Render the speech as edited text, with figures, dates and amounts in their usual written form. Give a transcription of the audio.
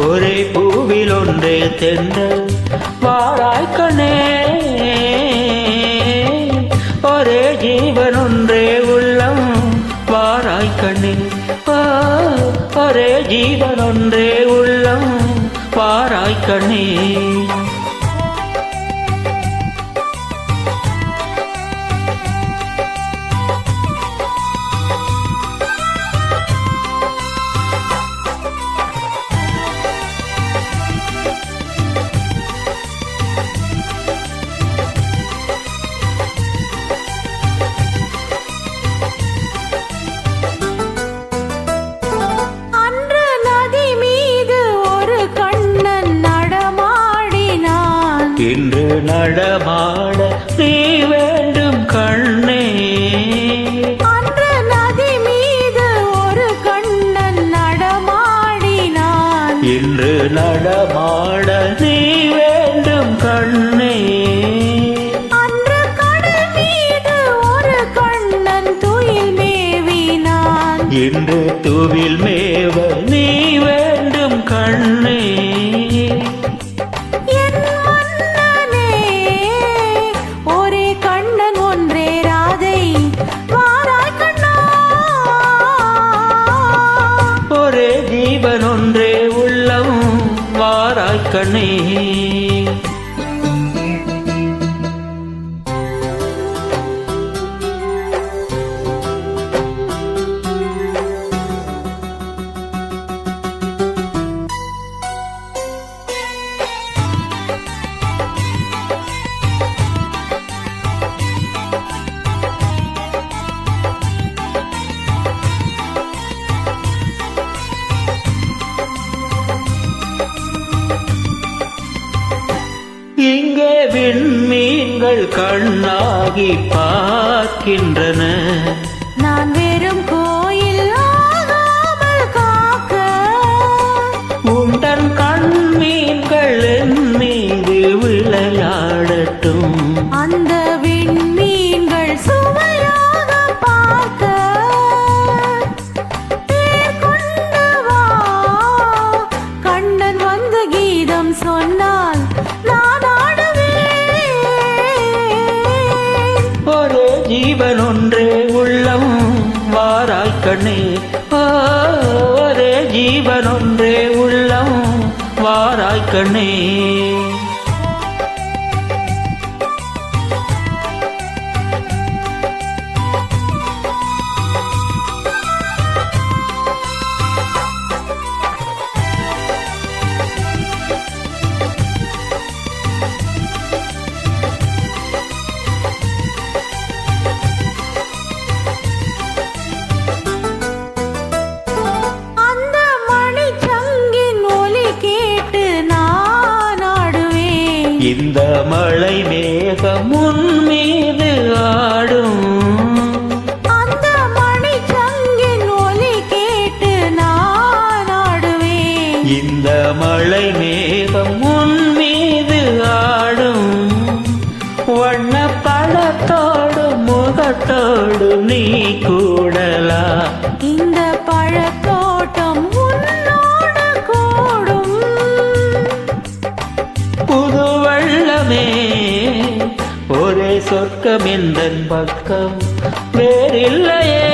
ஒரே பூவில் ஒன்றே தென்றல் வாராய்க்கண்ணே, ஒரே ஜீவன் ஒன்றே உள்ளம் வாராய்க்கண்ணே, ஒரே ஜீவன் ஒன்றே உள்ளம் வாராய்க்கண்ணே. இன்று நடமாட நீ வேண்டும் கண்ணே, அன்று நதி மீது ஒரு கண்ணன் நடமாடினான். இன்று நடமாட நீ வேண்டும் கண்ணே, அன்று கடல் மீது ஒரு கண்ணன் துயில் மேவினான். இன்று துவில் மேவ நீ வேண்டும் கண்ணே. ஒரே ஜீவன் ஒன்றே உள்ளம் வாராய்க்கண்ணே. இங்கே விண்மீன்கள் கண்ணாகி பார்க்கின்றன, நான் வெறும் கோயில் ஆகாமல் காக்க. உந்தன் கண்மீன்கள் என் மீது விளையாடட்டும், அந்த விண்மீன்கள் சுவையாக பார்க்க. கொண்டு வா கண்ணன் வந்து கீதம் சொன்னால் நான் ஆடுவேன். ஒரே ஜீவன் ஒன்றே உள்ளம் வாராய்க்கண்ணே, ஒரே ஜீவன் ஒன்றே உள்ளம் வாராய்க்கண்ணே. இந்த மழை மேகம் உன் மீது ஆடும், அந்த மணிச்சங்கின் ஒலி கேட்டு நான் ஆடுவேன். இந்த மழை மேகம் உன் மீது ஆடும், வண்ண பழத்தோடு முகத்தோடு நீ கூடலா. இந்த பழத்தோட்டம் உன்னோடு கூடும். புது வெள்ளமே ஒரே சொர்க்கம் எந்தன் பக்கம் வேறில்லையே.